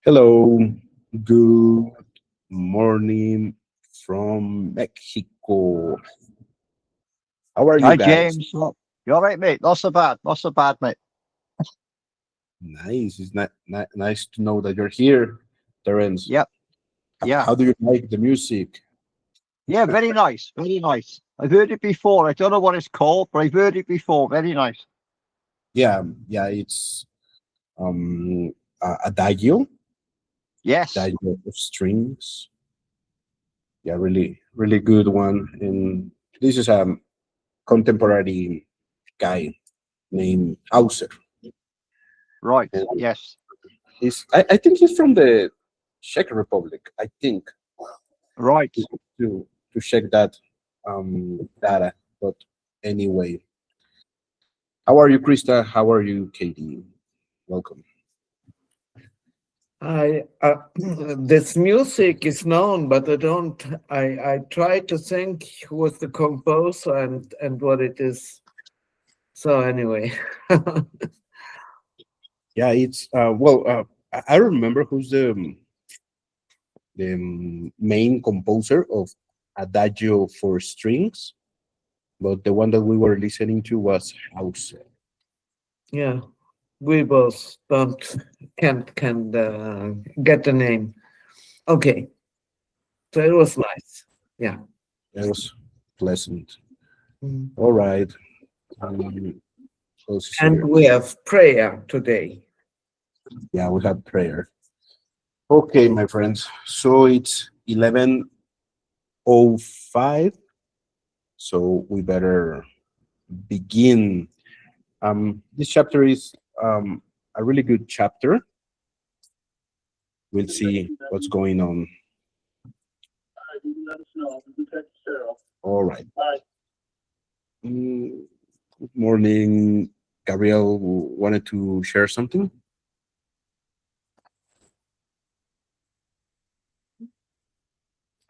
Hello, good morning from Mexico. How are you Hi, guys? James. Look, you all right, mate? Not so bad. Not so bad, mate. Nice. It's nice to know that you're here, Terence. Yep. Yeah. How do you like the music? Yeah. Very nice. Very nice. I've heard it before. I don't know what it's called, but I've heard it before. Very nice. Yeah, it's um adagio, Yes. adagio of strings. Yeah, really good one. And this is a contemporary guy named Hauser. Right. And Yes. I think he's from the Czech Republic. I think Right. to check that data. But anyway, how are you, Krista? How are you, Katie? Welcome. I this music is known, but I don't. I try to think who was the composer and what it is. So anyway, Yeah, it's I remember who's the main composer of Adagio for strings, but the one that we were listening to was Hauser. yeah, we both don't can get the name. Okay, so it was nice. Yeah. That was pleasant. Mm. All right. Um, close And here. we have prayer today. Yeah, we had prayer. Okay, my friends. So it's 11:05. So we better begin. This chapter is a really good chapter. We'll see what's going on. All right. Good morning. Gabriel wanted to share something.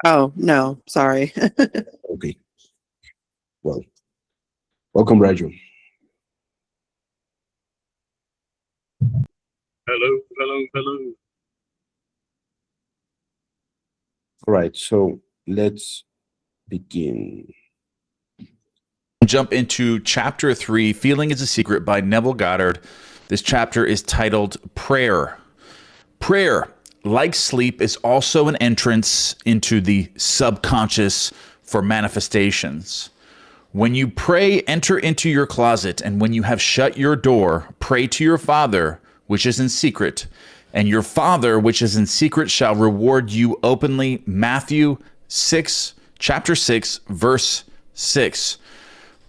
Oh, no, sorry. Okay. Well, welcome, Raju. Hello. All right. So let's begin. Jump into chapter 3, Feeling is a Secret by Neville Goddard. This chapter is titled Prayer. Prayer, like sleep, is also an entrance into the subconscious for manifestations. When you pray, enter into your closet, and when you have shut your door, pray to your Father, which is in secret, and your Father, which is in secret, shall reward you openly. Matthew 6, chapter 6, verse 6.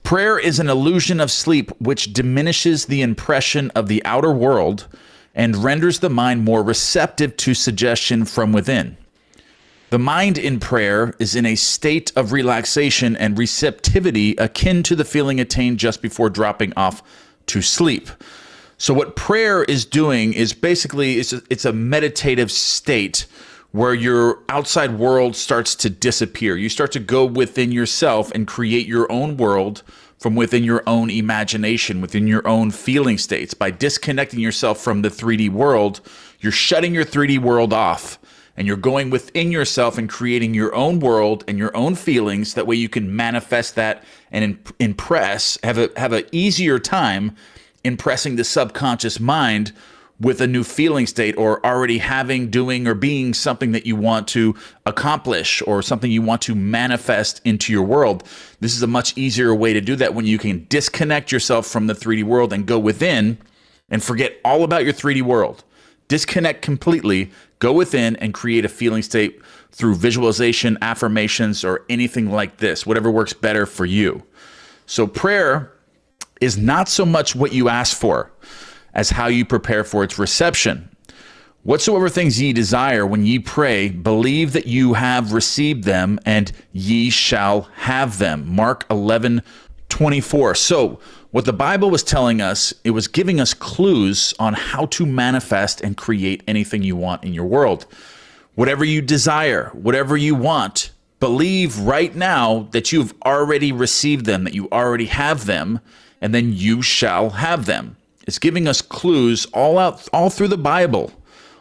Prayer is an illusion of sleep which diminishes the impression of the outer world and renders the mind more receptive to suggestion from within. The mind in prayer is in a state of relaxation and receptivity akin to the feeling attained just before dropping off to sleep. So what prayer is doing is basically it's a meditative state where your outside world starts to disappear. You start to go within yourself and create your own world from within your own imagination, within your own feeling states. By disconnecting yourself from the 3D world, you're shutting your 3D world off and you're going within yourself and creating your own world and your own feelings. That way you can manifest that and impress, have an easier time impressing the subconscious mind with a new feeling state, or already having, doing, or being something that you want to accomplish or something you want to manifest into your world. This is a much easier way to do that when you can disconnect yourself from the 3D world and go within and forget all about your 3D world. Disconnect completely, go within and create a feeling state through visualization, affirmations, or anything like this, whatever works better for you. So prayer is not so much what you ask for as how you prepare for its reception. Whatsoever things ye desire when ye pray, believe that you have received them, and ye shall have them. Mark 11:24. So what the Bible was telling us, it was giving us clues on how to manifest and create anything you want in your world. Whatever you desire, whatever you want, believe right now that you've already received them, that you already have them, and then you shall have them. It's giving us clues all through the Bible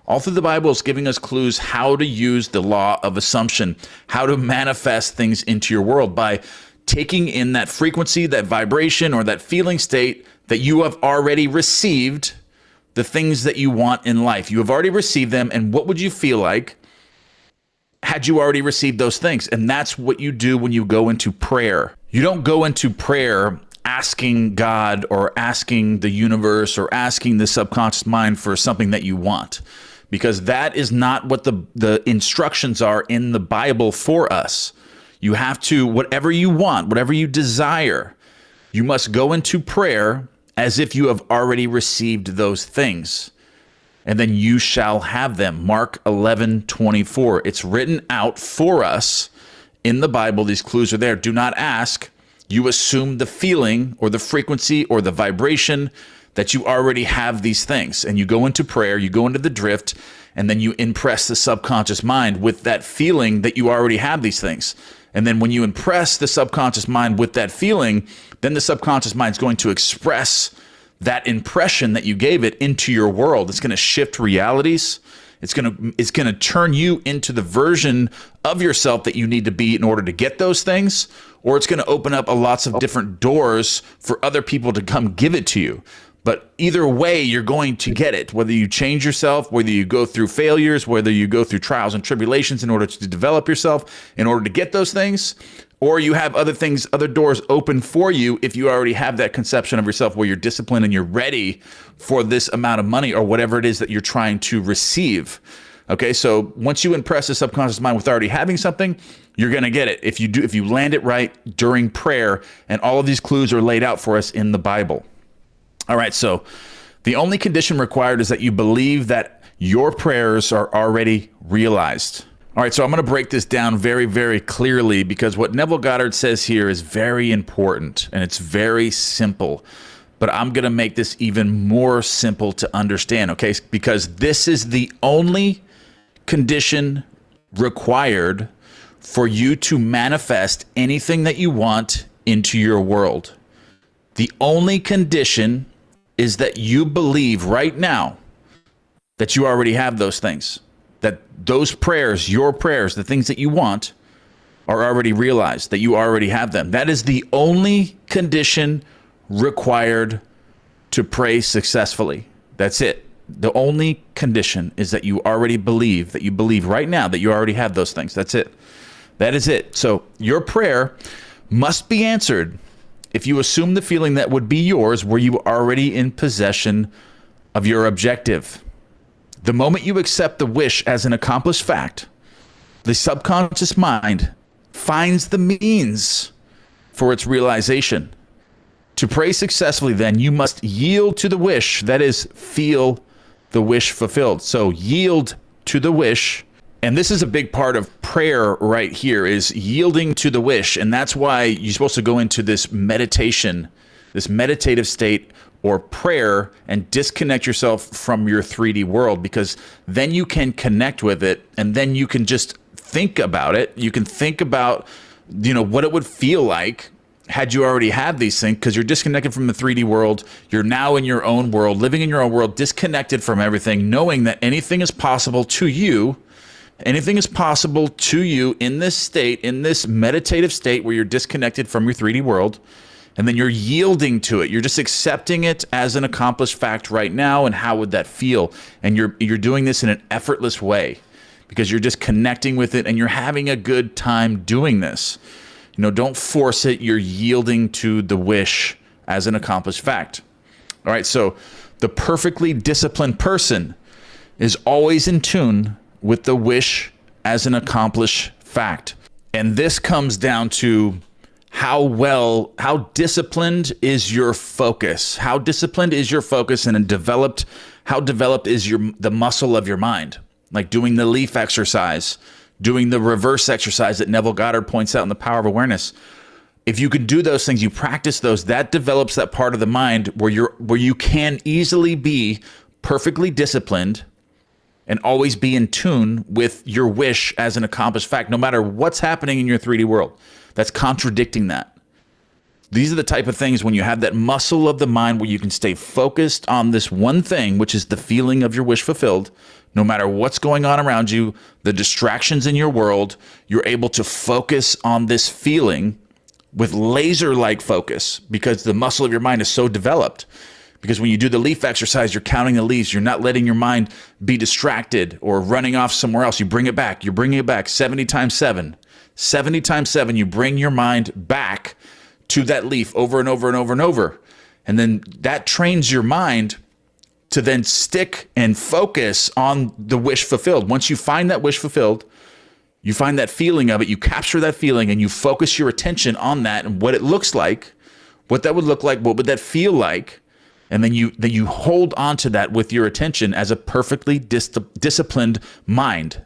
All through the Bible is giving us clues how to use the law of assumption, how to manifest things into your world by taking in that frequency, that vibration, or that feeling state that you have already received the things that you want in life. You have already received them, and what would you feel like had you already received those things? And that's what you do when you go into prayer. You don't go into prayer asking God or asking the universe or asking the subconscious mind for something that you want, because that is not what the instructions are in the Bible for us. You have to, whatever you want, whatever you desire, you must go into prayer as if you have already received those things, and then you shall have them. Mark 11:24. It's written out for us in the Bible. These clues are there. Do not ask. You assume the feeling or the frequency or the vibration that you already have these things. And you go into prayer, you go into the drift, and then you impress the subconscious mind with that feeling that you already have these things. And then when you impress the subconscious mind with that feeling, then the subconscious mind is going to express that impression that you gave it into your world. It's going to shift realities. It's going to turn you into the version of yourself that you need to be in order to get those things, or it's going to open up lots of different doors for other people to come give it to you. But either way, you're going to get it, whether you change yourself, whether you go through failures, whether you go through trials and tribulations in order to develop yourself, in order to get those things, or you have other things, other doors open for you if you already have that conception of yourself where you're disciplined and you're ready for this amount of money or whatever it is that you're trying to receive. Okay, so once you impress the subconscious mind with already having something, you're going to get it if you land it right during prayer, and all of these clues are laid out for us in the Bible. All right, so the only condition required is that you believe that your prayers are already realized. All right, so I'm going to break this down very, very clearly, because what Neville Goddard says here is very important and it's very simple. But I'm going to make this even more simple to understand, okay? Because this is the only condition required for you to manifest anything that you want into your world. The only condition is that you believe right now that you already have those things, that those prayers, your prayers, the things that you want are already realized, that you already have them. That is the only condition required to pray successfully. That's it. The only condition is that you already believe, that you believe right now that you already have those things. That's it. That is it. So your prayer must be answered if you assume the feeling that would be yours were you already in possession of your objective. The moment you accept the wish as an accomplished fact, the subconscious mind finds the means for its realization. To pray successfully, then, you must yield to the wish, that is, feel the wish fulfilled. So yield to the wish. And this is a big part of prayer right here, is yielding to the wish. And that's why you're supposed to go into this meditation, this meditative state or prayer, and disconnect yourself from your 3D world, because then you can connect with it, and then you can just think about it. You can think about, what it would feel like had you already had these things, because you're disconnected from the 3D world. You're now in your own world, living in your own world, disconnected from everything, knowing that anything is possible to you. Anything is possible to you in this state, in this meditative state where you're disconnected from your 3D world, and then you're yielding to it. You're just accepting it as an accomplished fact right now, and how would that feel? And you're doing this in an effortless way because you're just connecting with it and you're having a good time doing this. Don't force it. You're yielding to the wish as an accomplished fact. All right, so the perfectly disciplined person is always in tune with the wish as an accomplished fact. And this comes down to how disciplined is your focus? How disciplined is your focus, and how developed is the muscle of your mind? Like doing the leaf exercise, doing the reverse exercise that Neville Goddard points out in The Power of Awareness. If you can do those things, you practice those, that develops that part of the mind where you can easily be perfectly disciplined and always be in tune with your wish as an accomplished fact, no matter what's happening in your 3D world that's contradicting that. These are the type of things when you have that muscle of the mind where you can stay focused on this one thing, which is the feeling of your wish fulfilled. No matter what's going on around you, the distractions in your world, you're able to focus on this feeling with laser-like focus because the muscle of your mind is so developed. Because when you do the leaf exercise, you're counting the leaves. You're not letting your mind be distracted or running off somewhere else. You bring it back. You're bringing it back 70 times 7. 70 times 7, you bring your mind back to that leaf over and over and over and over. And then that trains your mind to then stick and focus on the wish fulfilled. Once you find that wish fulfilled, you find that feeling of it, you capture that feeling and you focus your attention on that and what it looks like, what that would look like, what would that feel like, and then you hold on to that with your attention as a perfectly disciplined mind,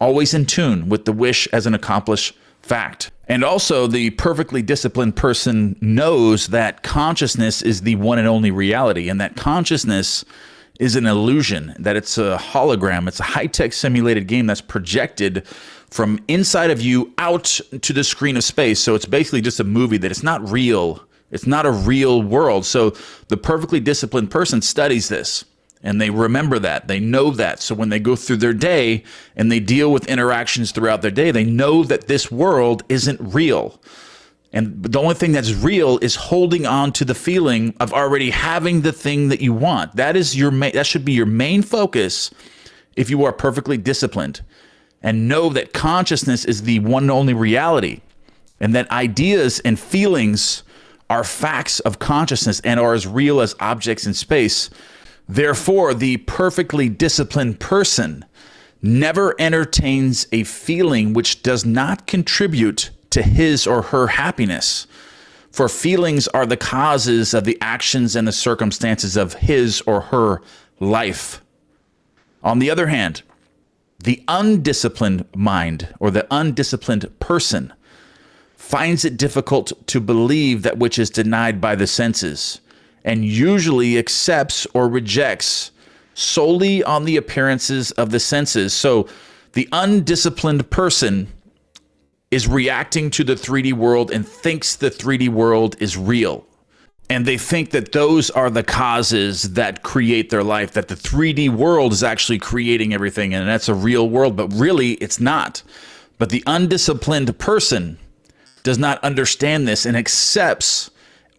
always in tune with the wish as an accomplished fact. And also the perfectly disciplined person knows that consciousness is the one and only reality, and that consciousness is an illusion, that it's a hologram, it's a high-tech simulated game that's projected from inside of you out to the screen of space. So it's basically just a movie that it's not real. It's not a real world. So the perfectly disciplined person studies this and they remember that. They know that. So when they go through their day and they deal with interactions throughout their day, they know that this world isn't real. And the only thing that's real is holding on to the feeling of already having the thing that you want. That is that should be your main focus if you are perfectly disciplined. And know that consciousness is the one and only reality, and that ideas and feelings are facts of consciousness and are as real as objects in space. Therefore, the perfectly disciplined person never entertains a feeling which does not contribute to his or her happiness, for feelings are the causes of the actions and the circumstances of his or her life. On the other hand, the undisciplined mind or the undisciplined person finds it difficult to believe that which is denied by the senses, and usually accepts or rejects solely on the appearances of the senses. So the undisciplined person is reacting to the 3D world and thinks the 3D world is real. And they think that those are the causes that create their life, that the 3D world is actually creating everything, and that's a real world, but really it's not. But the undisciplined person does not understand this and accepts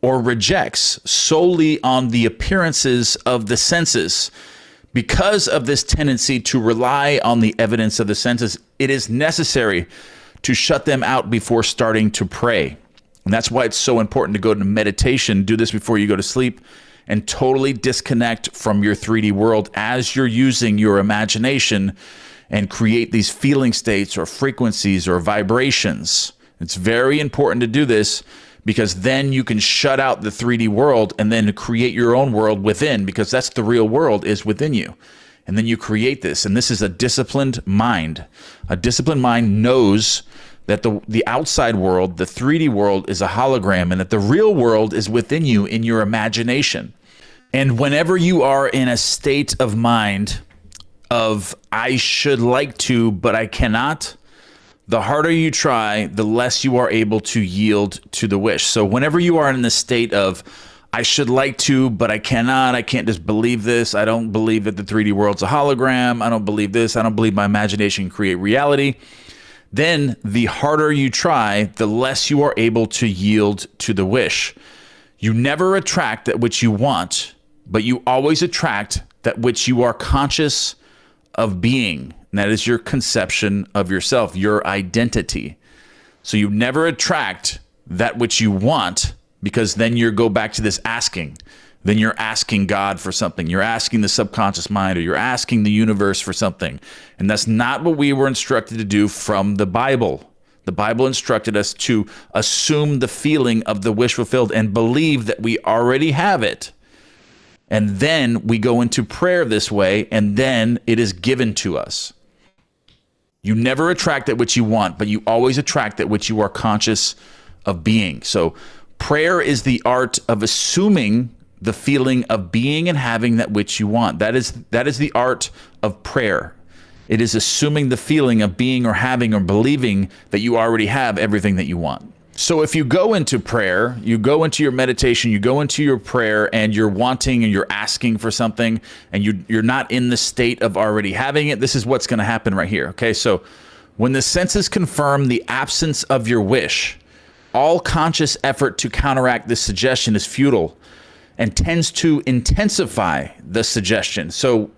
or rejects solely on the appearances of the senses. Because of this tendency to rely on the evidence of the senses, it is necessary to shut them out before starting to pray. And that's why it's so important to go to meditation, do this before you go to sleep, and totally disconnect from your 3D world as you're using your imagination and create these feeling states or frequencies or vibrations. It's very important to do this because then you can shut out the 3D world and then create your own world within, because that's the real world is within you. And then you create this. And this is a disciplined mind. A disciplined mind knows that the outside world, the 3D world, is a hologram, and that the real world is within you in your imagination. And whenever you are in a state of mind of, I should like to, but I cannot, the harder you try, the less you are able to yield to the wish. So whenever you are in the state of, I should like to, but I cannot, I can't just believe this, I don't believe that the 3D world's a hologram, I don't believe this, I don't believe my imagination can create reality, then the harder you try, the less you are able to yield to the wish. You never attract that which you want, but you always attract that which you are conscious of being. And that is your conception of yourself, your identity. So you never attract that which you want, because then you go back to this asking. Then you're asking God for something. You're asking the subconscious mind, or you're asking the universe for something. And that's not what we were instructed to do from the Bible. The Bible instructed us to assume the feeling of the wish fulfilled and believe that we already have it. And then we go into prayer this way, and then it is given to us. You never attract that which you want, but you always attract that which you are conscious of being. So prayer is the art of assuming the feeling of being and having that which you want. That is the art of prayer. It is assuming the feeling of being or having or believing that you already have everything that you want. So if you go into prayer, you go into your meditation, you go into your prayer and you're wanting and you're asking for something and you're not in the state of already having it, this is what's going to happen right here. Okay, so when the senses confirm the absence of your wish, all conscious effort to counteract this suggestion is futile and tends to intensify the suggestion. So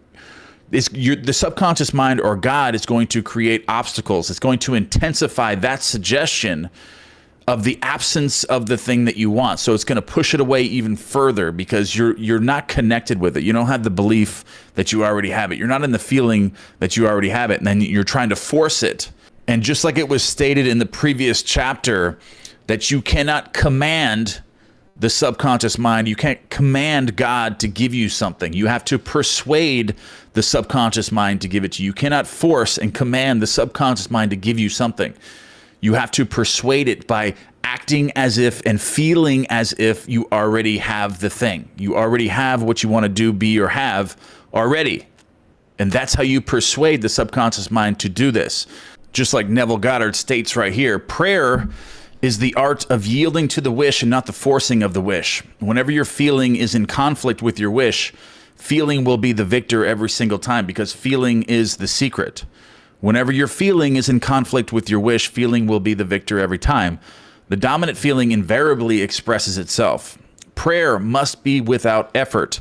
the subconscious mind or God is going to create obstacles. It's going to intensify that suggestion of the absence of the thing that you want. So it's going to push it away even further because you're not connected with it. You don't have the belief that you already have it. You're not in the feeling that you already have it. And then you're trying to force it. And just like it was stated in the previous chapter, that you cannot command the subconscious mind. You can't command God to give you something. You have to persuade the subconscious mind to give it to you. You cannot force and command the subconscious mind to give you something. You have to persuade it by acting as if and feeling as if you already have the thing. You already have what you want to do, be, or have already. And that's how you persuade the subconscious mind to do this. Just like Neville Goddard states right here, prayer is the art of yielding to the wish and not the forcing of the wish. Whenever your feeling is in conflict with your wish, feeling will be the victor every single time because feeling is the secret. Whenever your feeling is in conflict with your wish, feeling will be the victor every time. The dominant feeling invariably expresses itself. Prayer must be without effort.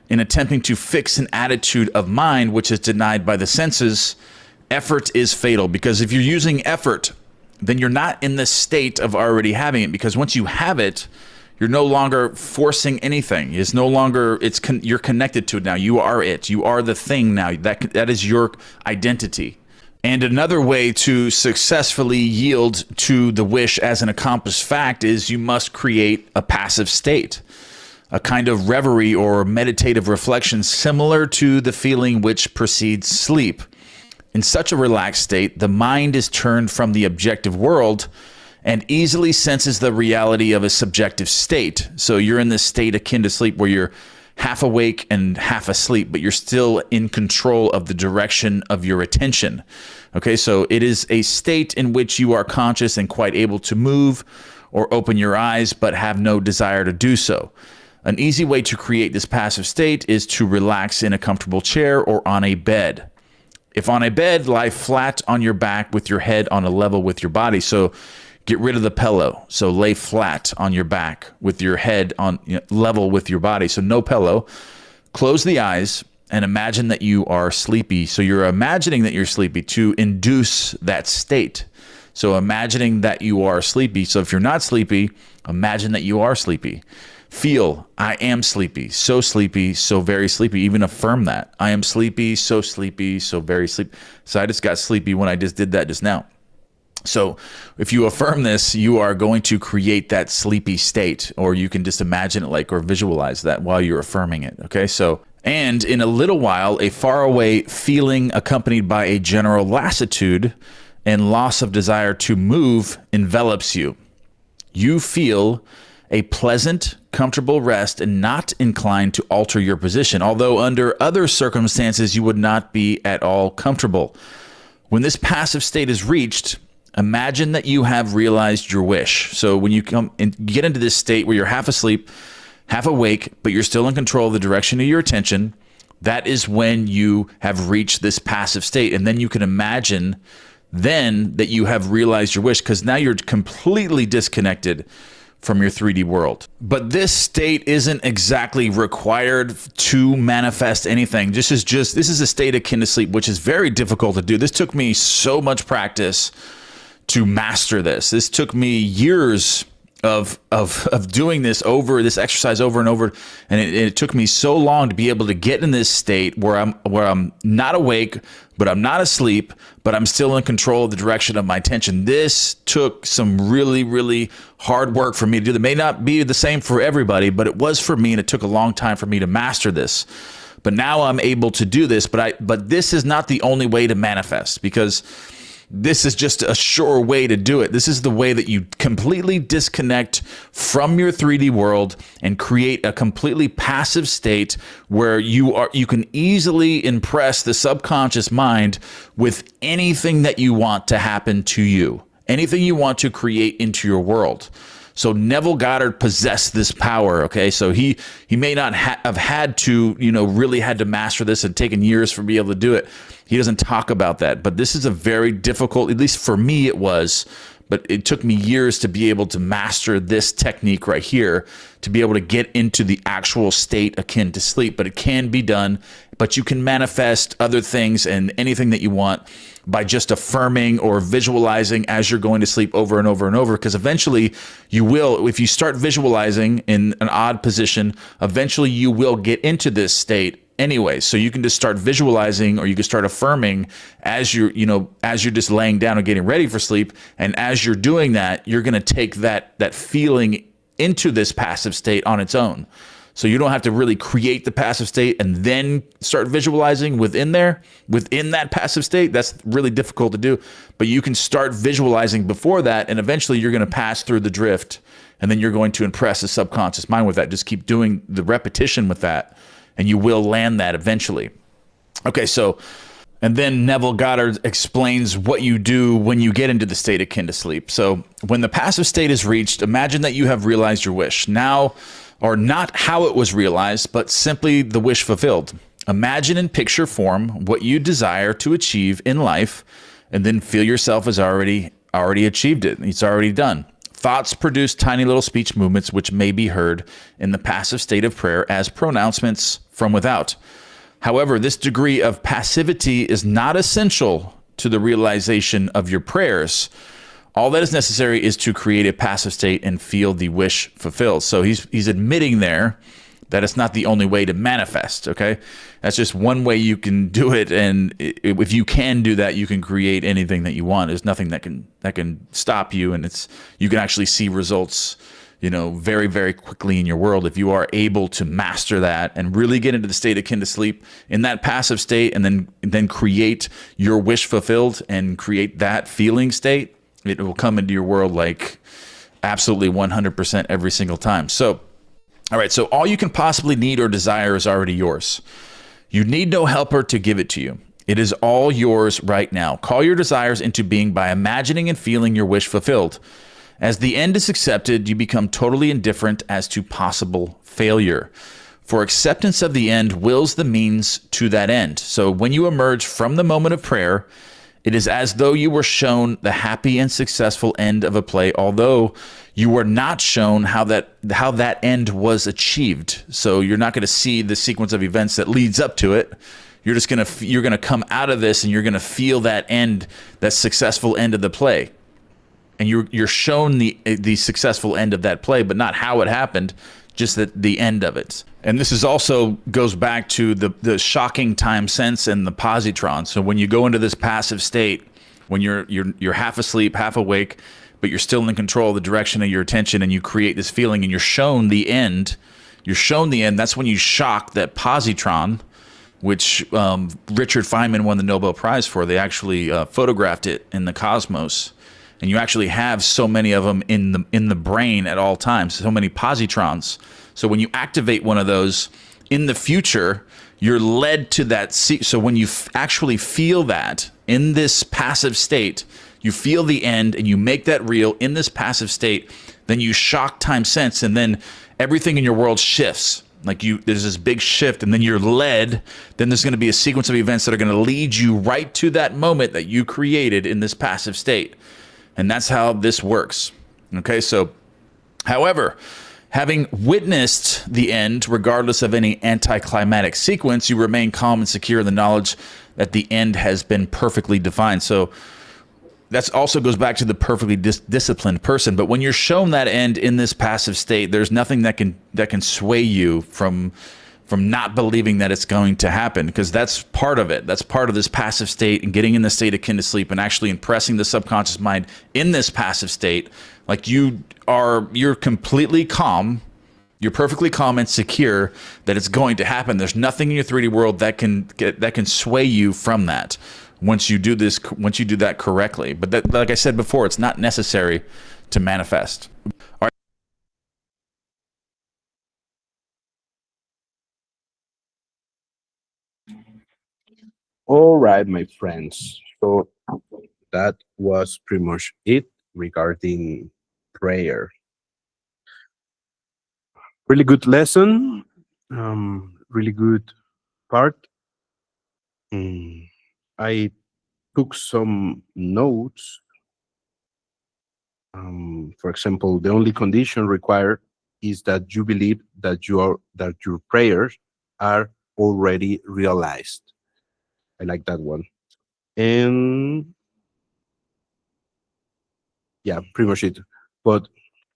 In attempting to fix an attitude of mind which is denied by the senses, effort is fatal because if you're using effort, then you're not in the state of already having it because once you have it, you're no longer forcing anything. It's no longer, you're connected to it now. You are it. You are the thing now. That is your identity. And another way to successfully yield to the wish as an accomplished fact is you must create a passive state, a kind of reverie or meditative reflection similar to the feeling which precedes sleep. In such a relaxed state, the mind is turned from the objective world and easily senses the reality of a subjective state. So you're in this state akin to sleep where you're half awake and half asleep, but you're still in control of the direction of your attention. Okay, so it is a state in which you are conscious and quite able to move or open your eyes, but have no desire to do so. An easy way to create this passive state is to relax in a comfortable chair or on a bed. If on a bed, lie flat on your back with your head on a level with your body. So get rid of the pillow. So lay flat on your back with your head on level with your body. So no pillow. Close the eyes and imagine that you are sleepy. So you're imagining that you're sleepy to induce that state. So imagining that you are sleepy. So if you're not sleepy, imagine that you are sleepy. Feel, I am sleepy, so very sleepy. Even affirm that. I am sleepy, so very sleepy. So I just got sleepy when I just did that just now. So if you affirm this, you are going to create that sleepy state, or you can just imagine it like or visualize that while you're affirming it. Okay, so, and in a little while, a faraway feeling accompanied by a general lassitude and loss of desire to move envelops you. You feel a pleasant, comfortable rest and not inclined to alter your position, although under other circumstances you would not be at all comfortable. When this passive state is reached, imagine that you have realized your wish. So when you come and get into this state where you're half asleep, half awake, but you're still in control of the direction of your attention, that is when you have reached this passive state. And then you can imagine then that you have realized your wish, because now you're completely disconnected from your 3D world. But this state isn't exactly required to manifest anything. This is a state akin to sleep, which is very difficult to do. This took me so much practice to master this. This took me years of doing this exercise over and over, and it took me so long to be able to get in this state where I'm not awake, but I'm not asleep, but I'm still in control of the direction of my attention. This took some really, really hard work for me to do. That may not be the same for everybody, but it was for me, and it took a long time for me to master this. But now I'm able to do this, but this is not the only way to manifest, because this is just a sure way to do it. This is the way that you completely disconnect from your 3D world and create a completely passive state where you can easily impress the subconscious mind with anything that you want to happen to you. anything you want to create into your world. So Neville Goddard possessed this power. Okay, so he may not have had to, really had to master this and taken years for be able to do it. He doesn't talk about that, but this is a very difficult, at least for me it was, but it took me years to be able to master this technique right here, to be able to get into the actual state akin to sleep. But it can be done, but you can manifest other things and anything that you want by just affirming or visualizing as you're going to sleep over and over and over, because eventually you will, if you start visualizing in an odd position, eventually you will get into this state anyway. So you can just start visualizing, or you can start affirming as you're just laying down and getting ready for sleep. And as you're doing that, you're going to take that feeling into this passive state on its own. So you don't have to really create the passive state and then start visualizing within that passive state. That's really difficult to do, but you can start visualizing before that, and eventually you're going to pass through the drift, and then you're going to impress the subconscious mind with that. Just keep doing the repetition with that, and you will land that eventually. Okay, so, and then Neville Goddard explains what you do when you get into the state akin to sleep. So when the passive state is reached, imagine that you have realized your wish. Now, or not how it was realized, but simply the wish fulfilled. Imagine in picture form what you desire to achieve in life, and then feel yourself as already achieved it. It's already done. Thoughts produce tiny little speech movements which may be heard in the passive state of prayer as pronouncements from without. However, this degree of passivity is not essential to the realization of your prayers. All that is necessary is to create a passive state and feel the wish fulfilled. So he's admitting there that it's not the only way to manifest, okay? That's just one way you can do it, and if you can do that, you can create anything that you want. There's nothing that can stop you, and you can actually see results, very, very quickly in your world if you are able to master that and really get into the state akin to sleep in that passive state, and then create your wish fulfilled and create that feeling state. It will come into your world like absolutely 100% every single time. So, all right, so all you can possibly need or desire is already yours. You need no helper to give it to you. It is all yours right now. Call your desires into being by imagining and feeling your wish fulfilled. As the end is accepted, you become totally indifferent as to possible failure. For acceptance of the end wills the means to that end. So when you emerge from the moment of prayer, it is as though you were shown the happy and successful end of a play, although you were not shown how that end was achieved. So you're not going to see the sequence of events that leads up to it. You're going to come out of this and you're going to feel that end, that successful end of the play. And you're shown the successful end of that play, but not how it happened, just the end of it. And this is also goes back to the shocking time sense and the positron. So when you go into this passive state, when you're half asleep, half awake, but you're still in control of the direction of your attention, and you create this feeling, and you're shown the end. That's when you shock that positron, which Richard Feynman won the Nobel Prize for. They actually photographed it in the cosmos. And you actually have so many of them in the brain at all times, so many positrons. So when you activate one of those in the future, you're led to that. So when you actually feel that in this passive state, you feel the end and you make that real in this passive state, then you shock time sense, and then everything in your world shifts. There's this big shift, and then you're led. Then there's going to be a sequence of events that are going to lead you right to that moment that you created in this passive state. And that's how this works. Okay, so, however, having witnessed the end, regardless of any anticlimactic sequence, you remain calm and secure in the knowledge that the end has been perfectly defined. So that also goes back to the perfectly disciplined person. But when you're shown that end in this passive state, there's nothing that can sway you from not believing that it's going to happen, because that's part of it. That's part of this passive state, and getting in the state akin to sleep and actually impressing the subconscious mind in this passive state. Like you're completely calm. You're perfectly calm and secure that it's going to happen. There's nothing in your 3D world that can sway you from that once you do that correctly. But that, like I said before, it's not necessary to manifest. All right. All right, my friends. So that was pretty much it. regarding prayer. Really good lesson. Really good part. Mm, I took some notes. For example, the only condition required is that you believe that your prayers are already realized. I like that one. And yeah, pretty much it. But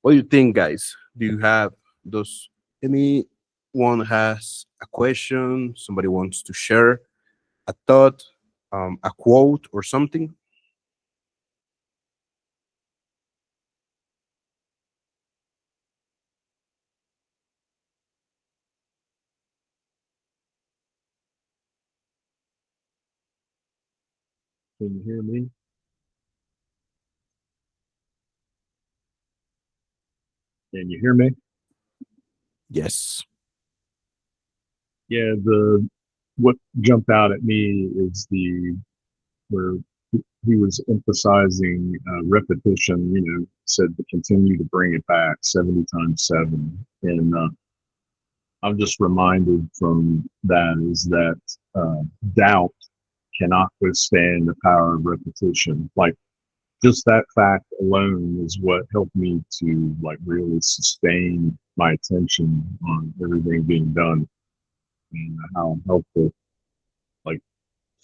what do you think, guys? Do you have those? Anyone has a question? Somebody wants to share a thought, a quote, or something? Can you hear me? Can you hear me? Yes. Yeah, the what jumped out at me is the where he was emphasizing repetition. Said to continue to bring it back 70 times 7, and I'm just reminded from that is that doubt cannot withstand the power of repetition. Like just that fact alone is what helped me to like really sustain my attention on everything being done, and how helpful. Like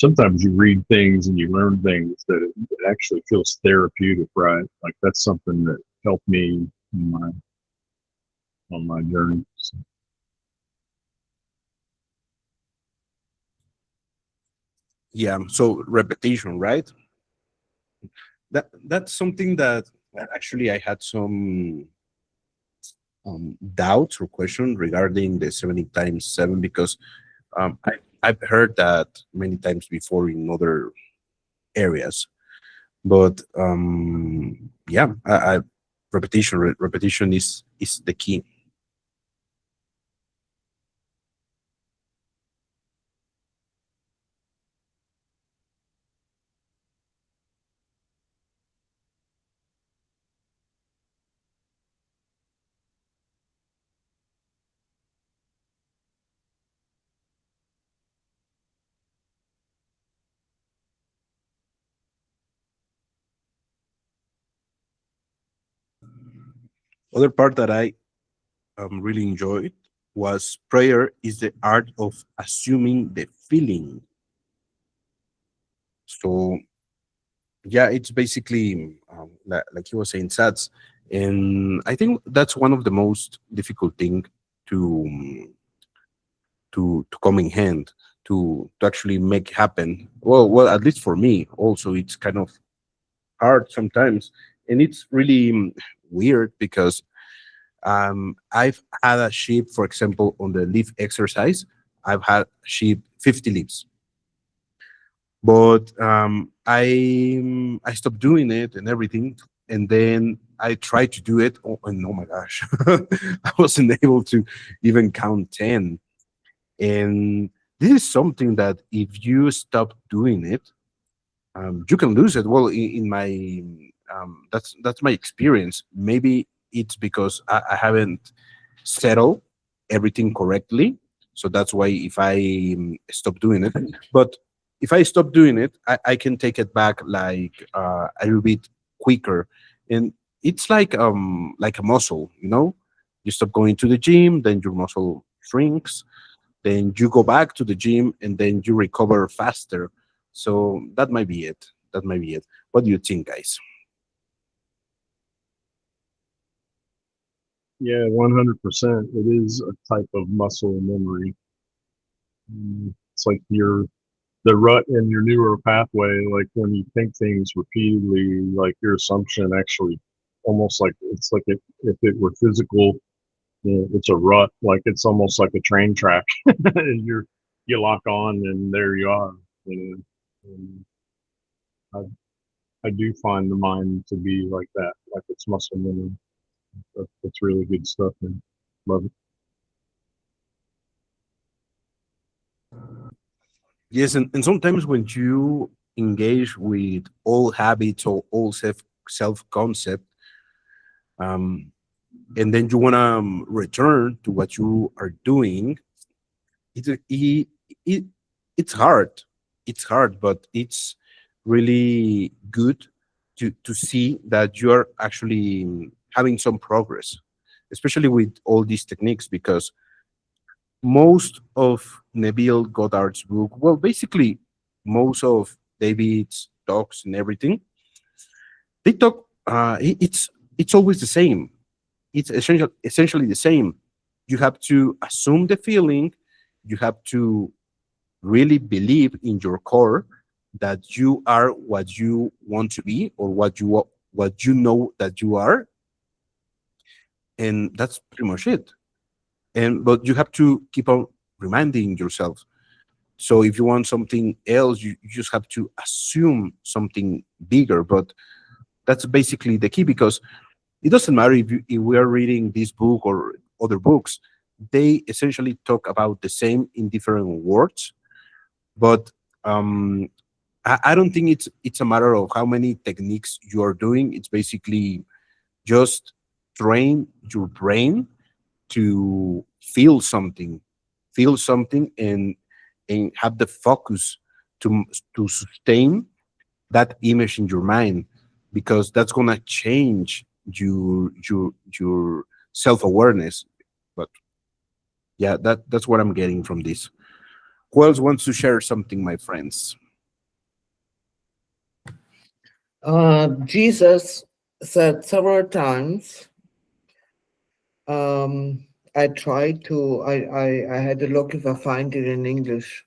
sometimes you read things and you learn things that it actually feels therapeutic, right? Like that's something that helped me in my on my journey. So, Yeah. So repetition, right? That's something that actually I had some doubts or question regarding the 70 times 7 because I've heard that many times before in other areas. But yeah, repetition is the key. Other part that I really enjoyed was prayer is the art of assuming the feeling. So yeah, it's basically like he was saying, sats, and I think that's one of the most difficult thing to to come in hand to actually make happen. Well, at least for me, also it's kind of hard sometimes, and it's really weird because I've had a sheep, for example, on the leaf exercise. I've had sheep 50 leaves, but I stopped doing it and everything, and then I tried to do it. Oh, and oh my gosh, I wasn't able to even count 10. And this is something that if you stop doing it, you can lose it. Well, in my that's my experience. Maybe it's because I haven't settled everything correctly, so that's why if I stop doing it, but if I stop doing it, I can take it back like a little bit quicker, and it's like a muscle, you know. You stop going to the gym, then your muscle shrinks, then you go back to the gym, and then you recover faster. So that might be it. That might be it. What do you think, guys? yeah, 100%. It is a type of muscle memory. It's like the rut in your neural pathway. Like when you think things repeatedly, like your assumption actually almost like it's like if it were physical, it's a rut. Like it's almost like a train track. And you lock on, and there you are. And I do find the mind to be like that, like it's muscle memory. That's really good stuff, and love it. Yes, and sometimes when you engage with old habits or old self-concept, and then you want to return to what you are doing. It, it's hard. It's hard, but it's really good to see that you are actually having some progress, especially with all these techniques, because most of Neville Goddard's book, well, basically most of David's talks and everything, they talk. It's always the same. It's essentially the same. You have to assume the feeling. You have to really believe in your core that you are what you want to be, or what you know that you are, and that's pretty much it. And but you have to keep on reminding yourself. So if you want something else, you just have to assume something bigger. But that's basically the key, because it doesn't matter if we are reading this book or other books. They essentially talk about the same in different words, but I don't think it's a matter of how many techniques you are doing. It's basically just train your brain to feel something, and have the focus to sustain that image in your mind, because that's gonna change your self-awareness. But yeah, that's what I'm getting from this. Who else wants to share something, my friends? Jesus said several times, I tried to, I had a look if I find it in English.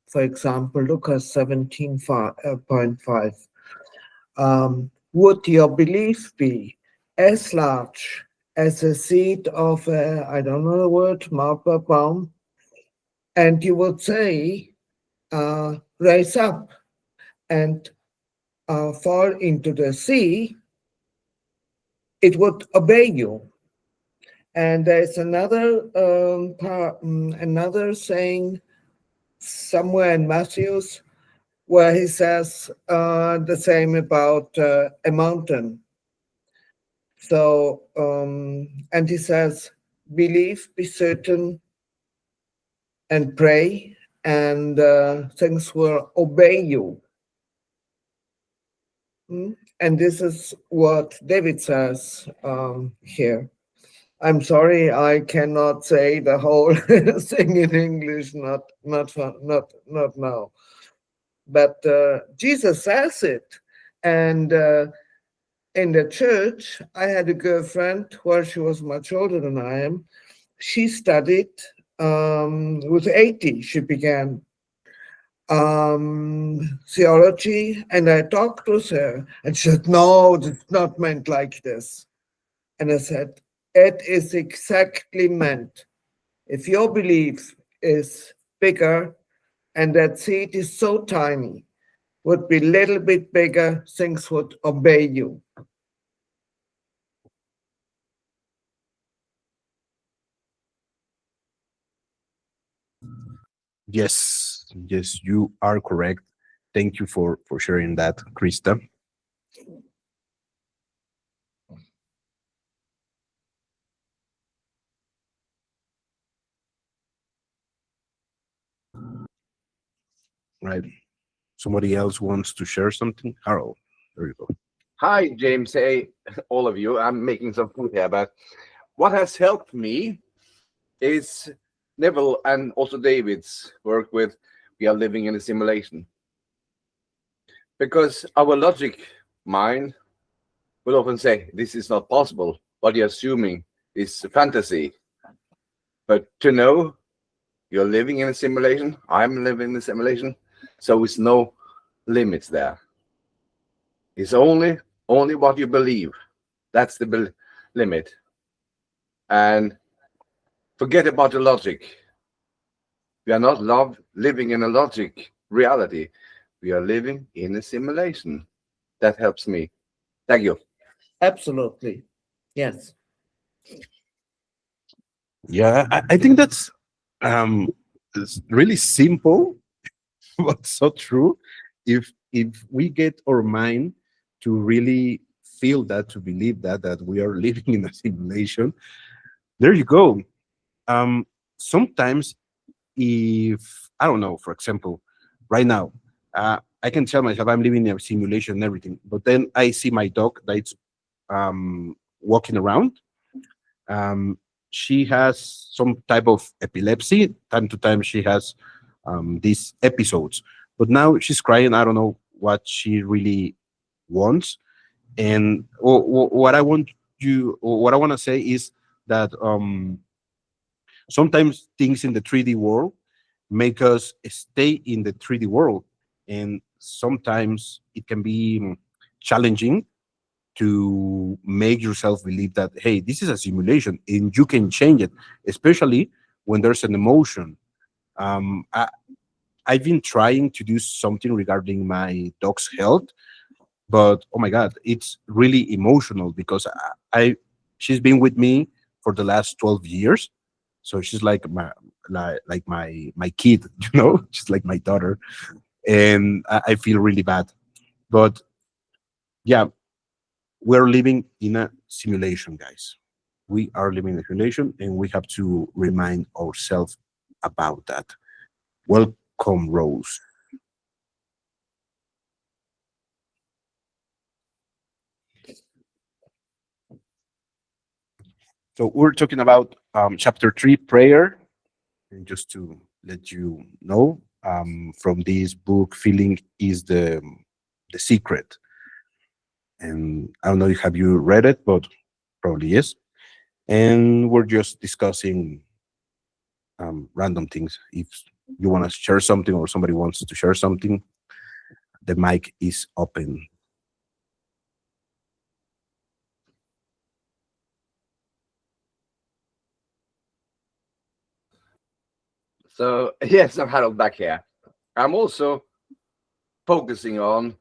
For example, Lucas 17.5. Would your belief be as large as a seed of a, I don't know the word, marble palm, and you would say, rise up and fall into the sea, it would obey you. And there's another another saying somewhere in Matthew's, where he says the same about a mountain. So, and he says, believe, be certain, and pray, and things will obey you. And this is what David says here. I'm sorry, I cannot say the whole thing in English, not now. But Jesus says it, and in the church, I had a girlfriend. Well, she was much older than I am. She studied with 80. She began theology, and I talked with her, and she said, "No, it's not meant like this." And I said, "It is exactly meant. If your belief is bigger, and that seed is so tiny, would be a little bit bigger, things would obey you." Yes, you are correct. Thank you for sharing that, Krista. Right. Somebody else wants to share something? Harold, there you go. Hi, James. Hey, all of you. I'm making some food here, but what has helped me is Neville and also David's work with "We Are Living in a Simulation." Because our logic mind will often say, this is not possible. What you're assuming is fantasy. But to know you're living in a simulation, I'm living in a simulation, so it's no limits there. It's only what you believe. That's the limit. And forget about the logic. We are not living in a logic reality. We are living in a simulation. That helps me. Thank you. Absolutely. Yes. Yeah, I think that's it's really simple, but so true. If we get our mind to really feel that, to believe that we are living in a simulation, there you go. Sometimes, if I don't know, for example, right now, I can tell myself I'm living in a simulation and everything, but then I see my dog that's walking around. Um, she has some type of epilepsy. Time to time, she has these episodes, but now she's crying. I don't know what she really wants. And what I want what I want to say is that sometimes things in the 3D world make us stay in the 3D world, and sometimes it can be challenging to make yourself believe that, hey, this is a simulation and you can change it, especially when there's an emotion. I've been trying to do something regarding my dog's health, but oh my god, it's really emotional because she's been with me for the last 12 years, so she's like my kid, she's like my daughter, and I feel really bad. But yeah, we're living in a simulation, guys. We are living in a simulation, and we have to remind ourselves about that. Welcome, Rose. So we're talking about chapter 3, prayer. And just to let you know, from this book, feeling is the secret. And I don't know, have you read it, but probably yes. And we're just discussing random things. If you want to share something or somebody wants to share something, the mic is open. So yes, I'm Harold back here. I'm also focusing on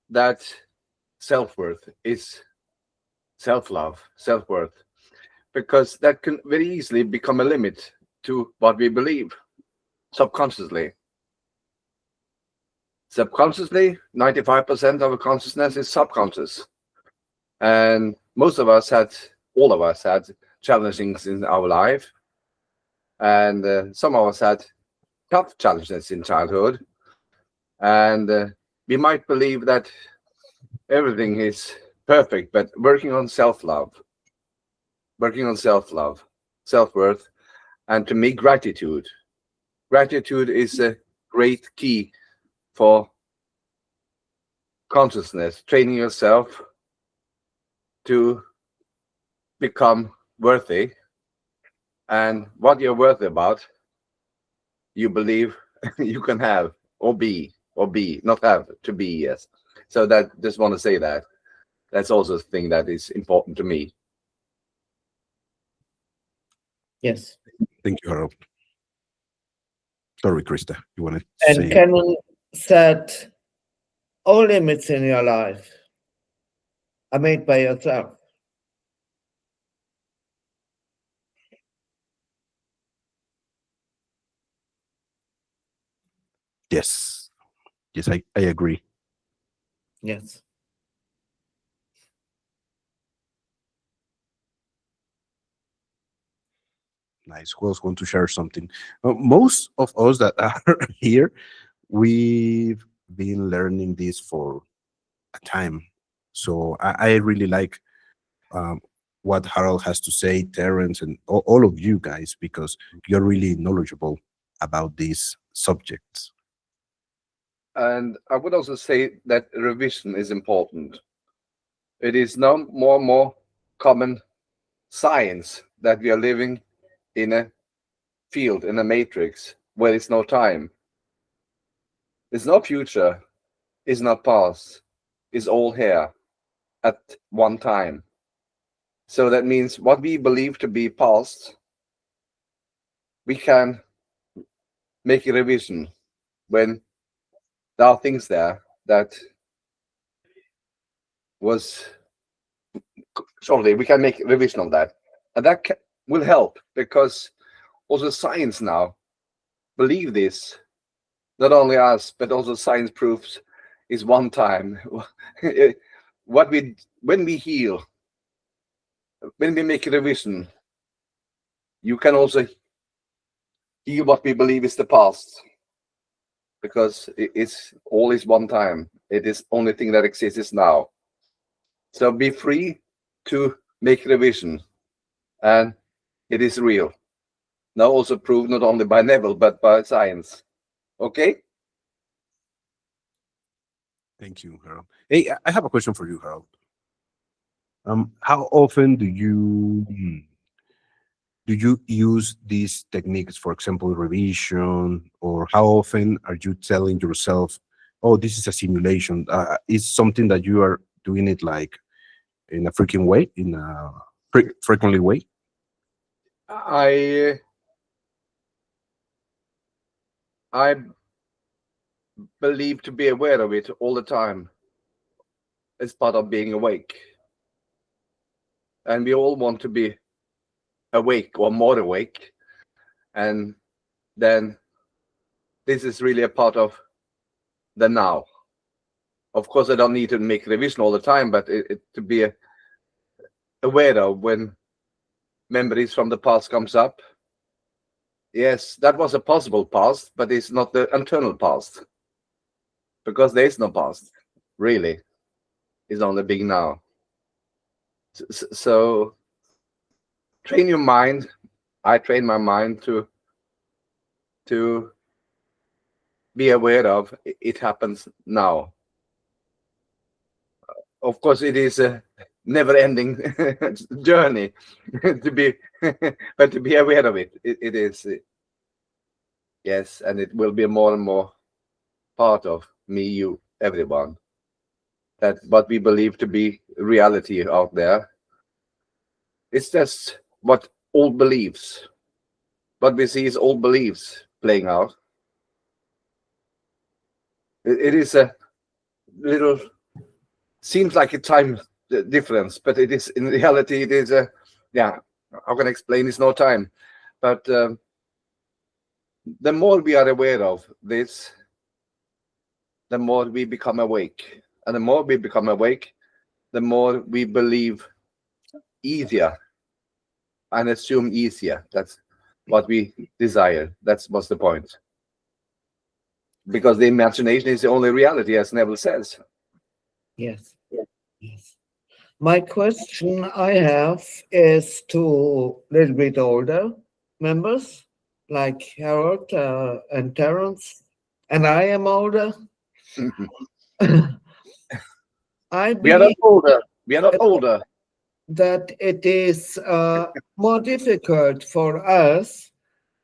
that self-worth is self-love, self-worth, because that can very easily become a limit to what we believe subconsciously. Subconsciously, 95% of our consciousness is subconscious. And all of us had challenging things in our life. And some of us had tough challenges in childhood. And we might believe that everything is perfect, but working on self-love, self-worth, and to me, gratitude. Gratitude is a great key for consciousness, training yourself to become worthy. And what you're worthy about, you believe you can have or be, not have, to be, yes. So that, just want to say that. That's also a thing that is important to me. Yes. Thank you, Harold. Sorry, Krista, you want to And say? Canon said, all limits in your life are made by yourself. Yes. Yes, I agree. Yes. Nice. Who else want to share something? Most of us that are here, we've been learning this for a time. So I really like um, what Harold has to say, Terence, and all of you guys, because you're really knowledgeable about these subjects. And I would also say that revision is important. It is now more and more common science that we are living in a field, in a matrix, where there's no time. There's no future, is not past, is all here at one time. So that means what we believe to be past, we can make a revision when there are things there that was shortly. We can make a revision of that, and that will help, because also science now believe this. Not only us, but also science proves is one time. when we heal, when we make a revision, you can also heal what we believe is the past, because it's always one time. It is only thing that exists is now. So be free to make revision, and it is real. Now also proved not only by Neville but by science. Okay. Thank you, Harold. Hey, I have a question for you, Harold. How often do you use these techniques? For example, revision, or how often are you telling yourself, "Oh, this is a simulation"? Is something that you are doing it like in a freaking way, in a frequently way? I believe to be aware of it all the time. It's part of being awake. And we all want to be awake or more awake. And then this is really a part of the now. Of course, I don't need to make revision all the time, but to be aware of when memories from the past comes up. Yes, that was a possible past, but it's not the internal past, because there is no past, really. It's only big now. So train your mind. I train my mind to be aware of it happens now. Of course, it is a never-ending journey to be, but to be aware of it, it is. Yes, and it will be more and more part of me, you, everyone. That what we believe to be reality out there, it's just what old beliefs. What we see is old beliefs playing out. It is a little, seems like a time difference, but it is, in reality, it is a, yeah, how can I explain? It's no time. But the more we are aware of this, the more we become awake. And the more we become awake, the more we believe easier and assume easier. That's what we desire. That's what's the point. Because the imagination is the only reality, as Neville says. Yes. Yes. My question I have is to a little bit older members, like Harold and Terence, and I am older. I We are not believe older. We are not older. that it is more difficult for us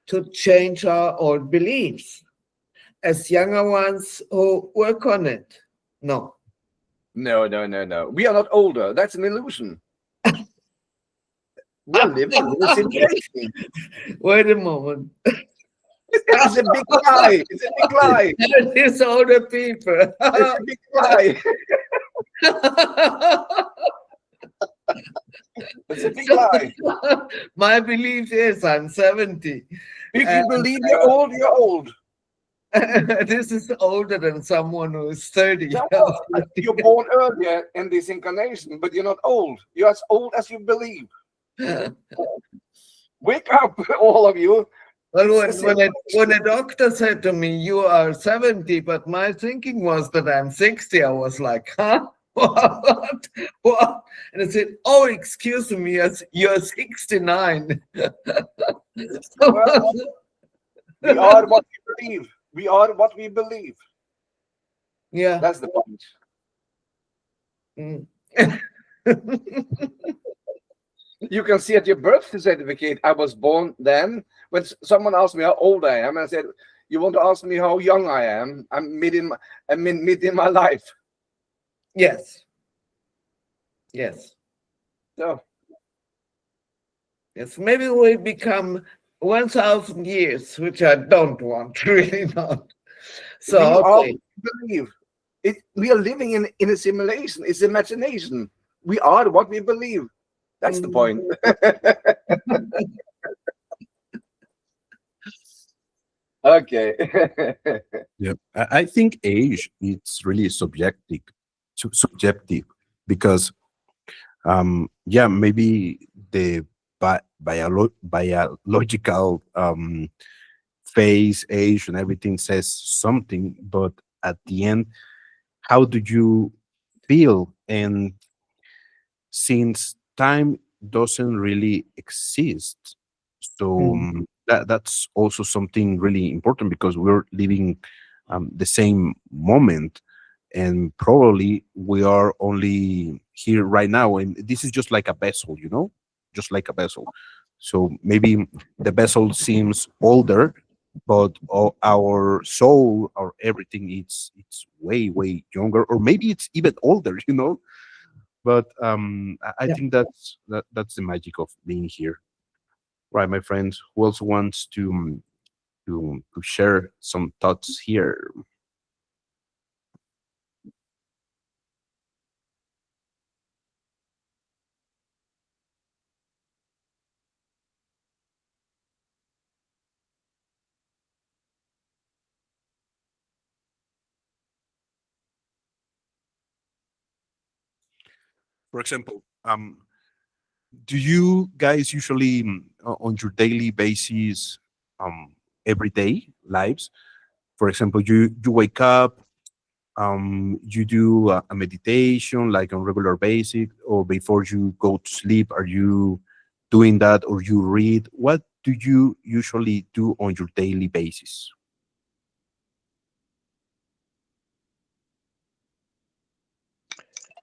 to change our old beliefs as younger ones who work on it. No. No. We are not older. That's an illusion. We are living in a simulation. Wait a moment. It's a big lie. It's a big lie. These older people. It's a big lie. It's a big lie. My belief is I'm 70. If you believe you're old, you're old. This is older than someone who is 30. No, you're born earlier in this incarnation, but you're not old. You're as old as you believe. Wake up, all of you. Well, when a doctor said to me, "You are 70," but my thinking was that I'm 60, I was like, huh? What? What? And I said, "Oh, excuse me, you're 69." Well, we are what we believe. We are what we believe. Yeah. That's the point. You can see at your birth certificate, I was born then. When someone asked me how old I am, I said, "You want to ask me how young I am? I'm mid in my life." Yes. Yes. So Yes. Maybe we become 1,000 years, which I don't want, really not. So we are okay. what we believe. We are living in a simulation. It's imagination. We are what we believe. That's the point. Okay. Yeah, I think age it's really subjective. Subjective, because yeah, maybe the biological phase, age, and everything says something, but at the end, how do you feel? And since time doesn't really exist, so that's also something really important, because we're living the same moment, and probably we are only here right now, and this is just like a vessel, just like a vessel. So maybe the vessel seems older, but our soul, our everything, it's way younger, or maybe it's even older. But I Yeah. think that's the magic of being here, right, my friends? Who else wants to share some thoughts here? For example, do you guys usually, on your daily basis, everyday lives, for example, you wake up, you do a meditation like on regular basis, or before you go to sleep, are you doing that, or you read? What do you usually do on your daily basis?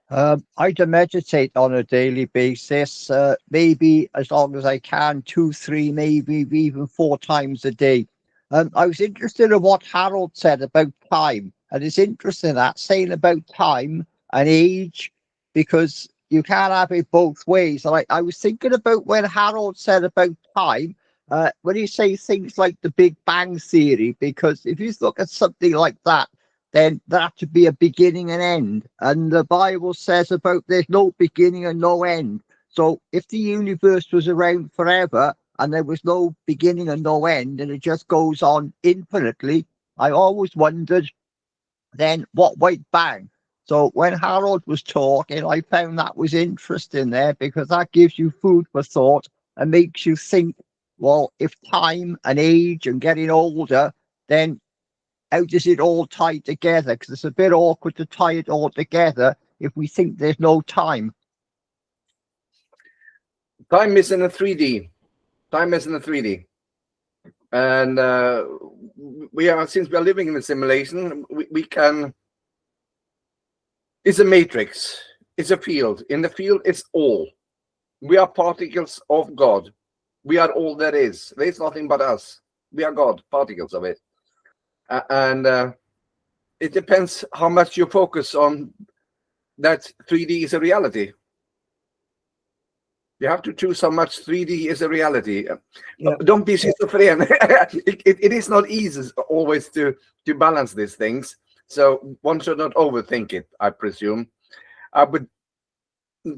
I do meditate on a daily basis, maybe as long as I can, 2, 3, maybe even 4 times a day. I was interested in what Harold said about time, and it's interesting that saying about time and age, because you can't have it both ways. And I was thinking about when Harold said about time, when you say things like the Big Bang Theory, because if you look at something like that, then there had to be a beginning and end. And the Bible says about there's no beginning and no end. So if the universe was around forever and there was no beginning and no end, and it just goes on infinitely, I always wondered then what went bang. So when Harold was talking, I found that was interesting there, because that gives you food for thought and makes you think, well, if time and age and getting older, then how does it all tie together? Because it's a bit awkward to tie it all together if we think there's no time. Time is in a 3D. Time is in a 3D. And since we are living in a simulation, we can, it's a matrix, it's a field. In the field, it's all. We are particles of God. We are all there is. There's nothing but us. We are God, particles of it. And it depends how much you focus on that 3D is a reality. You have to choose how much 3D is a reality. Yeah. Don't be schizophrenic. It is not easy always to balance these things. So one should not overthink it, I presume. But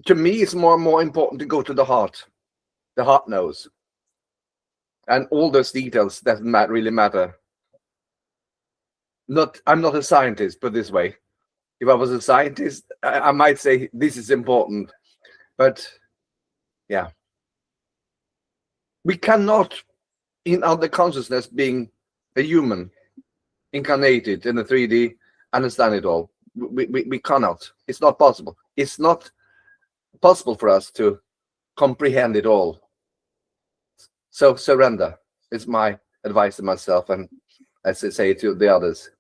to me, it's more and more important to go to the heart. The heart knows. And all those details that really matter. I'm not a scientist, put this way. If I was a scientist, I might say this is important. But yeah, we cannot, in our consciousness, being a human incarnated in a 3D, understand it all. We cannot. It's not possible. It's not possible for us to comprehend it all. So surrender. It's my advice to myself, and as I say to the others.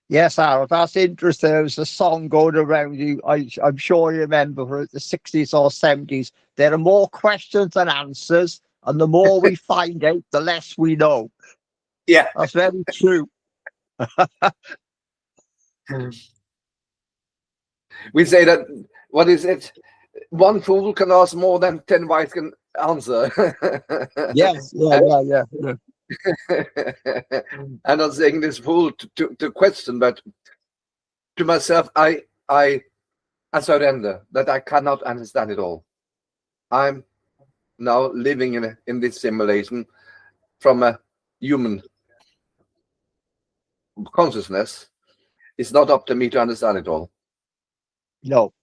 Yes, Harold, that's interesting. There was a song going around you. I'm sure you remember from the 60s or 70s. There are more questions than answers, and the more we find out, the less we know. Yeah. That's very true. We say that, what is it? One fool can ask more than 10 wise can answer. Yes, yeah. I'm not saying this fool to question, but to myself, I surrender that I cannot understand it all. I'm now living in this simulation from a human consciousness, it's not up to me to understand it all. No.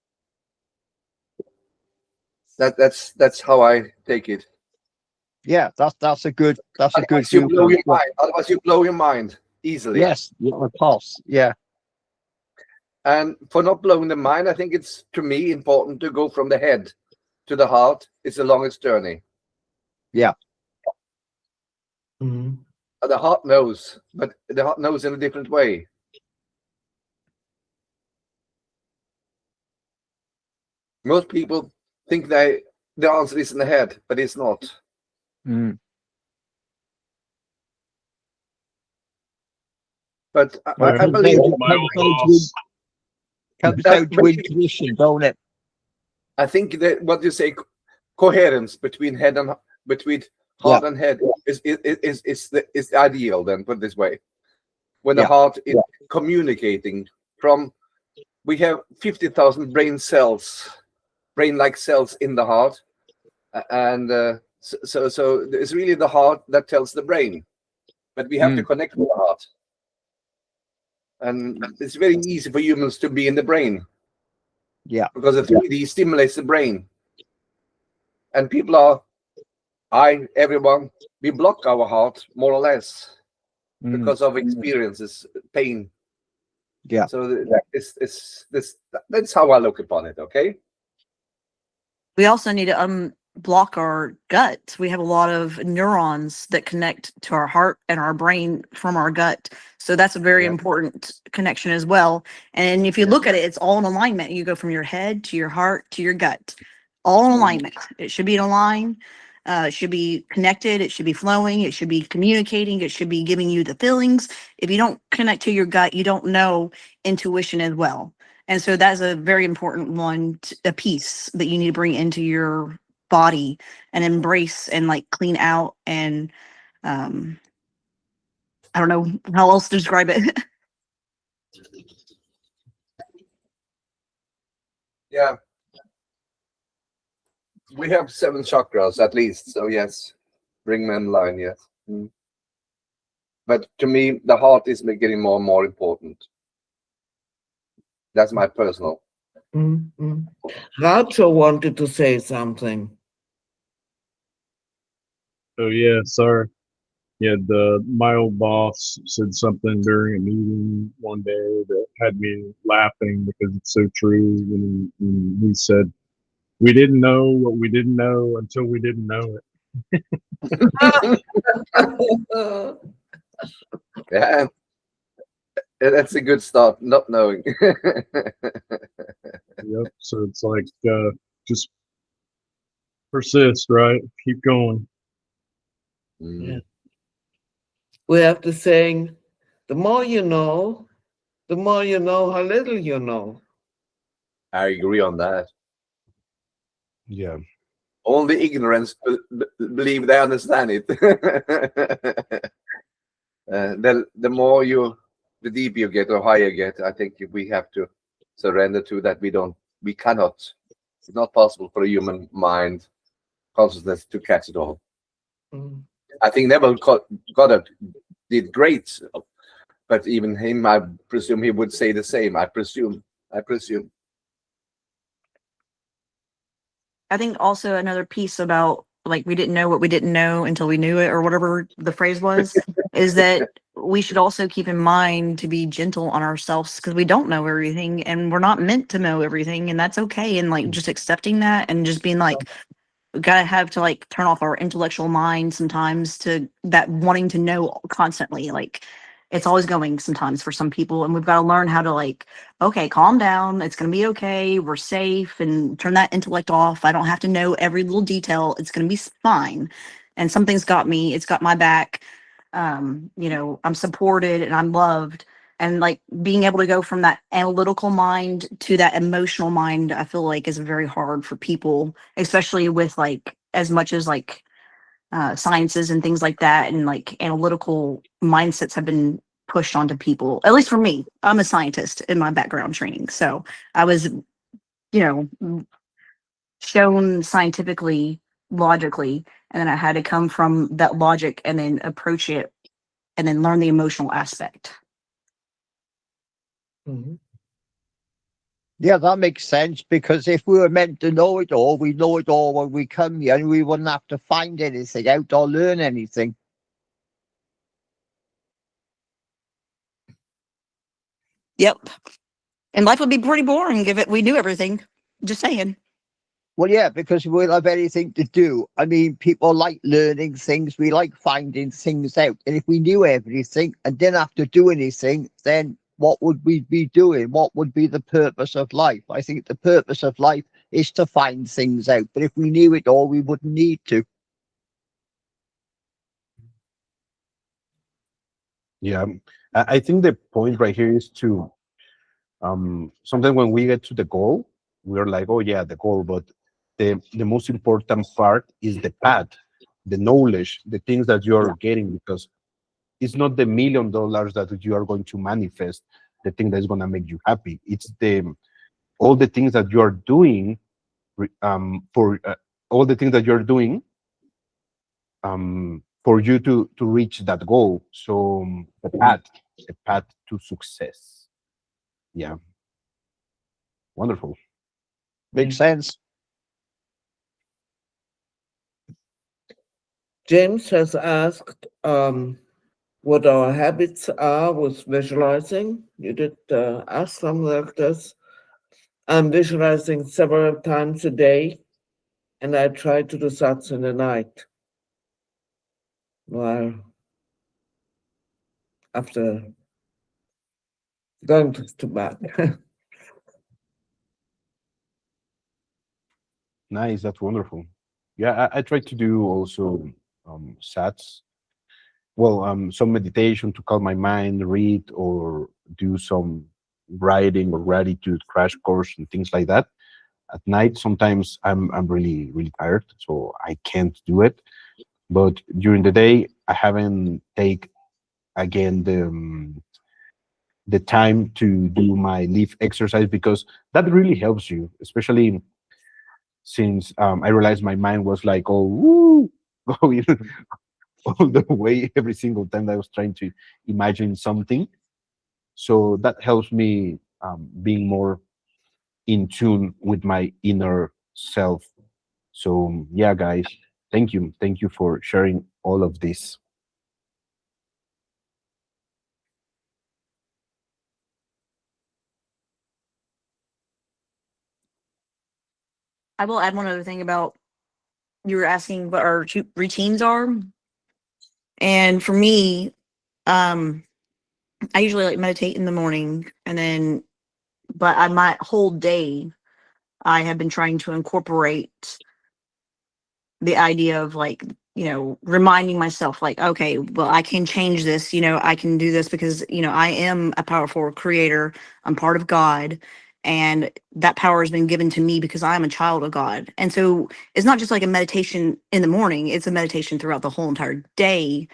That's how I take it. Yeah, that's a good Otherwise you blow viewpoint. your mind. Otherwise you blow your mind easily. Yes, of course. Yeah. And for not blowing the mind, I think it's, to me, important to go from the head to the heart. It's the longest journey. Yeah. Mhm. The heart knows, but the heart knows in a different way. Most people think the answer is in the head, but it's not. Mm. But Uh, I believe my old boss. Comes down to intuition, don't it? I think that what you say, coherence between head and between heart and head is the ideal. Then put it this way, when the heart is communicating from, we have 50,000 brain cells, brain-like cells in the heart, and so it's really the heart that tells the brain, but we have to connect with the heart, and it's very easy for humans to be in the brain. Yeah. Because the 3D stimulates the brain. And people are, everyone, we block our heart more or less because of experiences, pain. Yeah. So that's how I look upon it, okay? We also need to block our gut. We have a lot of neurons that connect to our heart and our brain from our gut. So that's a very important connection as well. And if you look at it, it's all in alignment. You go from your head to your heart to your gut, all in alignment. It should be in a line. It should be connected. It should be flowing. It should be communicating. It should be giving you the feelings. If you don't connect to your gut, you don't know intuition as well. And so that's a very important one, a piece that you need to bring into your body and embrace and like clean out. And I don't know how else to describe it. Yeah. We have 7 chakras at least, so yes, bring them in line, yes. But to me, the heart is getting more and more important. That's my personal. Racho wanted to say something. Oh yeah, sorry. Yeah, my old boss said something during a meeting one day that had me laughing because it's so true. When he said, "We didn't know what we didn't know until we didn't know it." Yeah, that's a good start, not knowing. Yep. So it's like just persist, right? Keep going. Yeah. We have the saying, the more you know how little you know. I agree on that. Yeah. Only ignorance believe they understand it. The more the deeper you get or higher you get, I think we have to surrender to that. We cannot. It's not possible for a human mind, consciousness to catch it all. I think Neville Goddard did great, but even him, I presume he would say the same. I presume. I think also another piece about like we didn't know what we didn't know until we knew it, or whatever the phrase was, is that we should also keep in mind to be gentle on ourselves because we don't know everything and we're not meant to know everything, and that's okay. And like just accepting that and just being like, we gotta have to like turn off our intellectual mind sometimes to that wanting to know constantly. Like it's always going sometimes for some people, and we've got to learn how to like, okay, calm down, it's gonna be okay, we're safe, and turn that intellect off. I don't have to know every little detail, it's gonna be fine. And something's got me, it's got my back. I'm supported and I'm loved. And like being able to go from that analytical mind to that emotional mind, I feel like is very hard for people, especially with like as much as like sciences and things like that, and like analytical mindsets have been pushed onto people. At least for me, I'm a scientist in my background training, so I was, shown scientifically, logically, and then I had to come from that logic and then approach it and then learn the emotional aspect. Mhm. Yeah, that makes sense, because if we were meant to know it all, we know it all when we come here, and we wouldn't have to find anything out or learn anything. Yep. And life would be pretty boring if we knew everything. Just saying. Well, yeah, because we won't have anything to do. I mean, people like learning things. We like finding things out. And if we knew everything and didn't have to do anything, then what would we be doing? What would be the purpose of life? I think the purpose of life is to find things out. But if we knew it all, we wouldn't need to. Yeah, I think the point right here is to sometimes when we get to the goal, we're like, oh yeah, the goal, but the most important part is the path, the knowledge, the things that you're getting, because it's not the $1,000,000 that you are going to manifest, the thing that's going to make you happy. It's the all the things that you are doing for all the things that you're doing for you to reach that goal. So the path to success. Yeah, wonderful. Makes sense. James has asked what our habits are with visualizing. You did ask something like this. I'm visualizing several times a day, and I try to do that in the night. Well, after going to bed. Nice, that's wonderful. Yeah, I try to do also sats. Well, some meditation to calm my mind, read or do some writing or gratitude crash course and things like that. At night, sometimes I'm really tired, so I can't do it. But during the day, I haven't take again the time to do my leaf exercise, because that really helps you, especially since I realized my mind was like, oh, woo, going all the way every single time that I was trying to imagine something. So that helps me being more in tune with my inner self. So yeah, guys, thank you for sharing all of this. I will add one other thing about you were asking what our routines are. And for me, I usually like meditate in the morning, and then, but my whole day, I have been trying to incorporate the idea of like, reminding myself like, okay, well, I can change this, I can do this because, I am a powerful creator. I'm part of God. And that power has been given to me because I'm a child of God. And so it's not just like a meditation in the morning, it's a meditation throughout the whole entire day.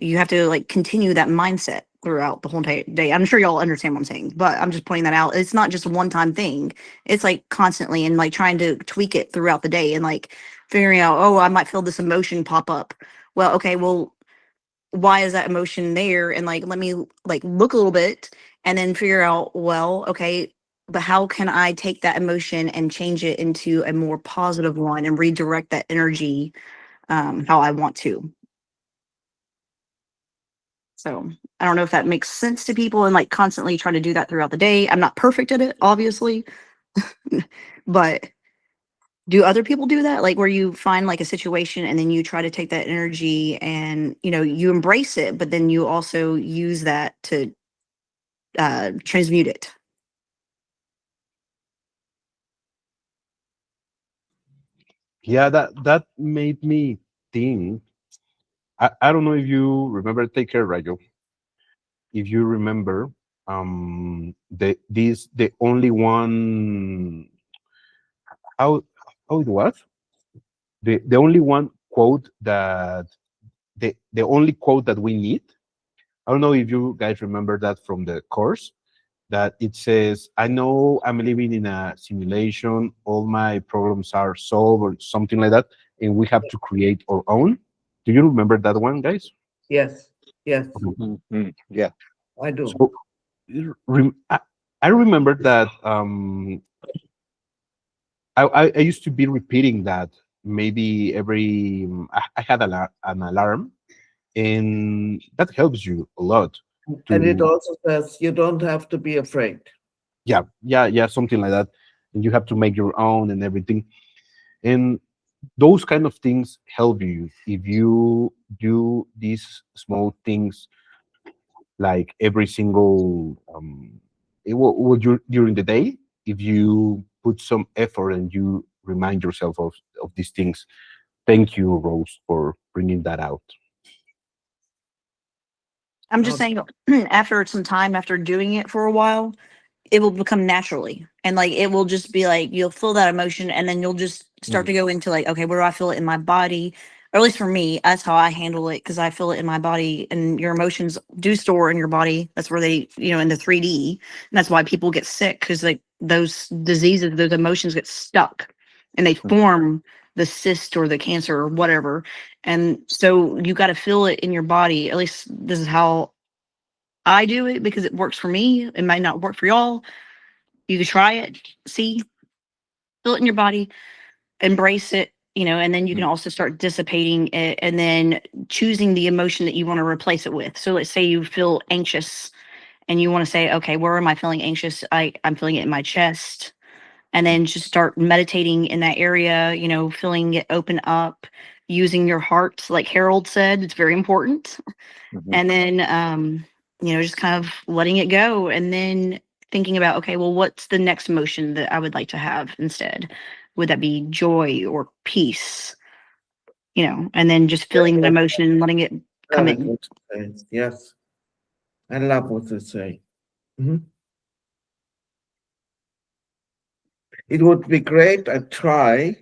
You have to like continue that mindset throughout the whole entire day. I'm sure y'all understand what I'm saying, but I'm just pointing that out. It's not just a one-time thing. It's like constantly, and like trying to tweak it throughout the day, and like figuring out, oh, I might feel this emotion pop up. Well, okay, well, why is that emotion there? And like, let me like look a little bit and then figure out, well, okay, but how can I take that emotion and change it into a more positive one and redirect that energy how I want to? So I don't know if that makes sense to people, and like constantly try to do that throughout the day. I'm not perfect at it, obviously, but do other people do that? Like where you find like a situation and then you try to take that energy and, you embrace it, but then you also use that to transmute it. Yeah, that made me think. I don't know if you remember. Take care, Rayo. If you remember, the only one, how it was, the only one quote that the only quote that we need. I don't know if you guys remember that from the course, that it says, I know I'm living in a simulation, all my problems are solved, or something like that, and we have to create our own. Do you remember that one, guys? Yes, yes, Yeah. I do. So rem- I, I remember that I used to be repeating that maybe every I had an alarm, and that helps you a lot And it to also says you don't have to be afraid. yeah, something like that, and you have to make your own and everything, and those kind of things help you if you do these small things like every single during the day. If you put some effort and you remind yourself of these things. Thank you, Rose, for bringing that out. I'm just Okay. saying, after some time, after doing it for a while, it will become naturally, and like it will just be like you'll feel that emotion, and then you'll just start to go into like, okay, where do I feel it in my body? Or at least for me, that's how I handle it, because I feel it in my body, and your emotions do store in your body. That's where they, in the 3D, and that's why people get sick, because like those diseases, those emotions get stuck, and they form the cyst or the cancer or whatever. And so you got to feel it in your body. At least this is how I do it, because it works for me. It might not work for y'all. You could try it, see, feel it in your body, embrace it, and then you can also start dissipating it, and then choosing the emotion that you want to replace it with. So let's say you feel anxious and you want to say, okay, where am I feeling anxious? I'm feeling it in my chest. And then just start meditating in that area, feeling it open up, using your heart, like Harold said, it's very important. And then just kind of letting it go, and then thinking about, okay, well, what's the next emotion that I would like to have instead? Would that be joy or peace? And then just feeling the emotion and letting it come Very in. good to say. Yes, I love what you say. Mhm. It would be great. I try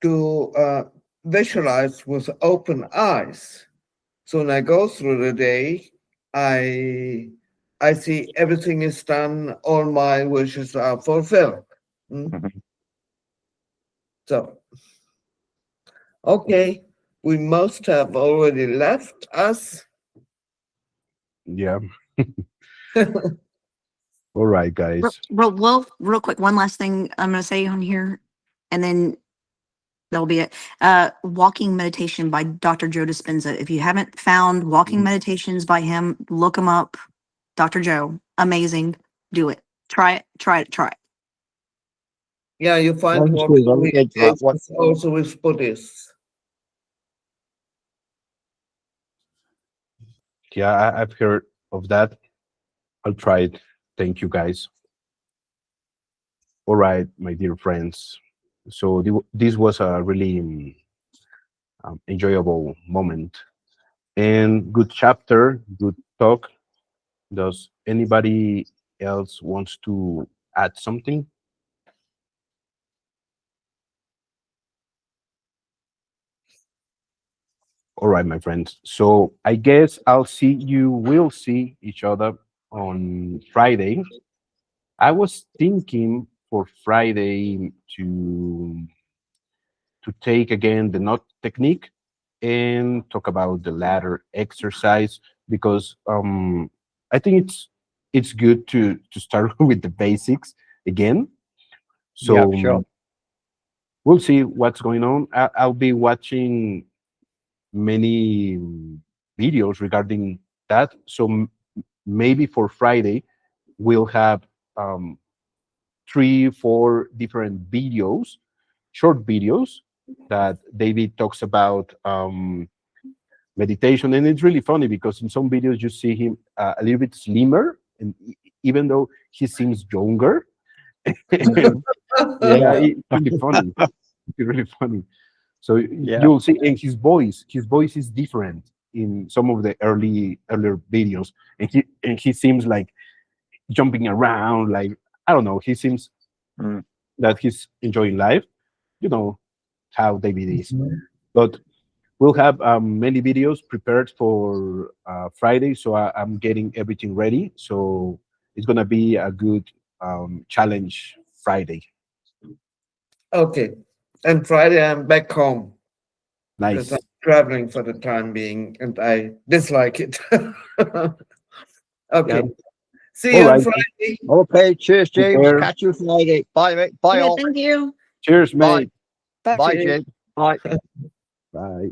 to visualize with open eyes. So when I go through the day, I see everything is done, all my wishes are fulfilled. So, okay, we must have already left us. Yeah. All right, guys. Real quick, one last thing I'm going to say on here, and then that'll be it. Walking Meditation by Dr. Joe Dispenza. If you haven't found walking meditations by him, look him up. Dr. Joe, amazing. Do it. Try it. Try it. Try it. Yeah, you find Thank more you very much for that one. communications also with Buddhists. Yeah, I've heard of that. I'll try it. Thank you, guys. All right, my dear friends. So this was a really enjoyable moment and good chapter, good talk. Does anybody else wants to add something? All right, my friends. So I guess we'll see each other on Friday. I was thinking for Friday to take again the knot technique and talk about the ladder exercise, because I think it's good to start with the basics again. Yeah, So sure. we'll see what's going on. I'll be watching many videos regarding that. So maybe for Friday we'll have um, 3, 4 different videos, short videos that David talks about meditation, and it's really funny because in some videos you see him a little bit slimmer, and even though he seems younger, and yeah, Yeah, it's really funny. It's really funny. So yeah. you'll see, and his voice is different in some of the earlier videos, and he seems like jumping around, like I don't know. He seems Mm. that he's enjoying life. You know how David is, but we'll have many videos prepared for Friday, so I'm getting everything ready. So it's gonna be a good challenge Friday. Okay, and Friday I'm back home because I'm Nice. traveling for the time being and I dislike it. Yeah. Okay, See you All on right. Friday. Okay, cheers, Take James. care. Catch you Friday. Bye, mate. Bye, Yeah, all. thank you. Cheers, Bye. mate. Bye, Cheers. James. Bye. Bye.